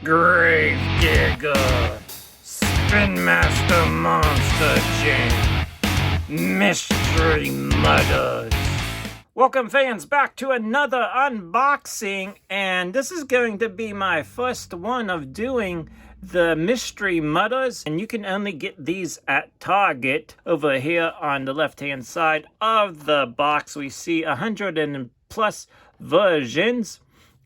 Grave Digger, Spin Master Monster Jam, Mystery Mudders. Welcome fans back to another unboxing, and this is going to be my first one of doing the Mystery Mudders, and you can only get these at Target. Over here on the left hand side of the box we see 100 and plus versions.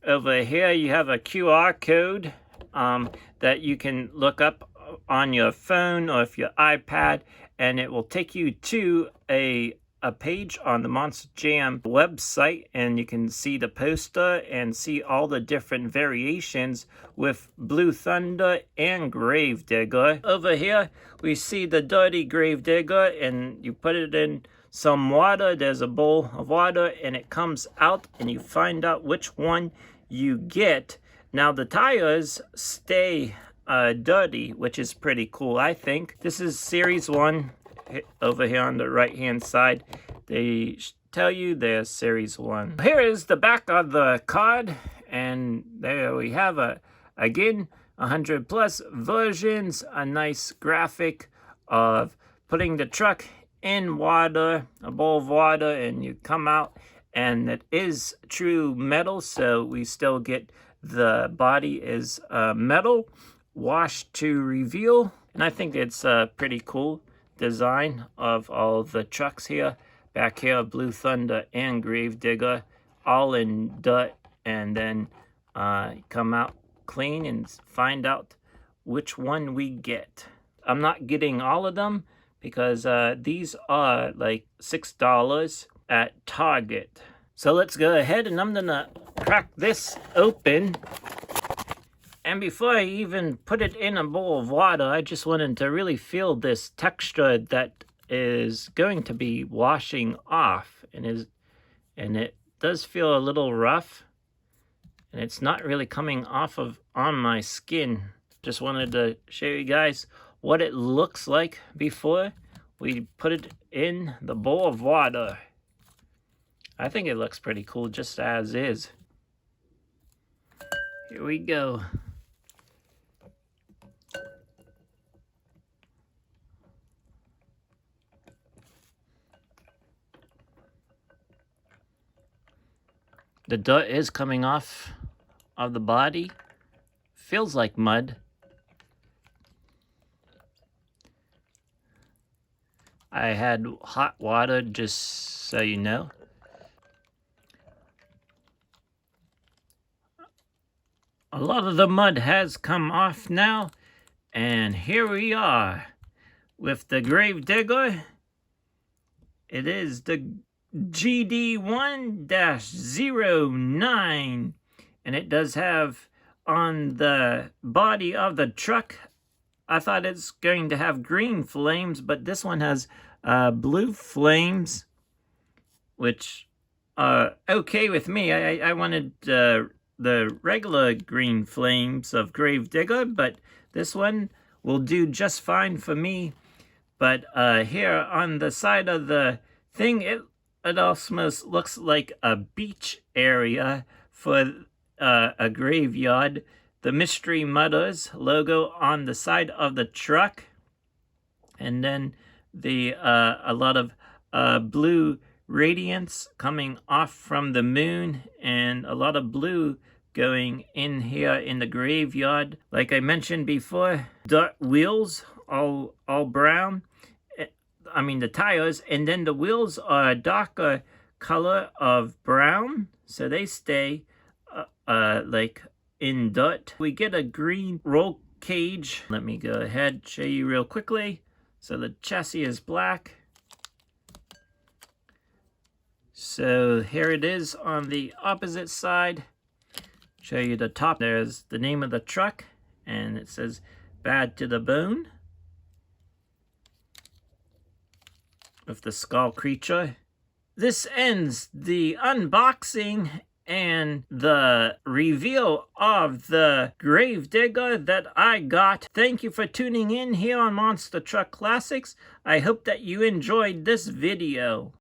Over here you have a QR code that you can look up on your phone or if your iPad, and it will take you to a page on the Monster Jam website, and you can see the poster and see all the different variations with Blue Thunder and Grave Digger. Over here we see the dirty Grave Digger, and you put it in some water. There's a bowl of water and it comes out, and you find out which one you get. Now the tires stay dirty, which is pretty cool, I think. This is series 1 over here on the right hand side. They tell you there's series 1. Here is the back of the card, and there we have again 100 plus versions, a nice graphic of putting the truck in water, a bowl of water, and you come out, and it is true metal, so we still get the body is metal, washed to reveal, and I think it's a pretty cool design of all the trucks here. Back here, Blue Thunder and Grave Digger, all in dirt, and then come out clean and find out which one we get. I'm not getting all of them because these are like $6 at Target. So let's go ahead, and I'm gonna crack this open. And before I even put it in a bowl of water, I just wanted to really feel this texture that is going to be washing off, and it does feel a little rough, and it's not really coming off on my skin. Just wanted to show you guys what it looks like before we put it in the bowl of water. I think it looks pretty cool just as is. Here we go. The dirt is coming off of the body. Feels like mud. I had hot water, just so you know. A lot of the mud has come off now, and here we are with the Grave Digger. It is the GD1-09, and it does have on the body of the truck, I thought it's going to have green flames, but this one has blue flames, which are okay with me. I wanted the regular green flames of Grave Digger, but this one will do just fine for me. But here on the side of the thing, it almost looks like a beach area for a graveyard. The Mystery Mudders logo on the side of the truck, and then the a lot of blue radiance coming off from the moon, and a lot of blue going in here in the graveyard. Like I mentioned before, dirt wheels, all brown. I mean the tires, and then the wheels are a darker color of brown, so they stay like in dirt. We get a green roll cage. Let me go ahead show you real quickly. So the chassis is black. So here it is on the opposite side. Show you the top. There's the name of the truck, and it says Bad to the Bone with the skull creature. This ends the unboxing and the reveal of the Grave Digger that I got. Thank you for tuning in here on Monster Truck Classics. I hope that you enjoyed this video.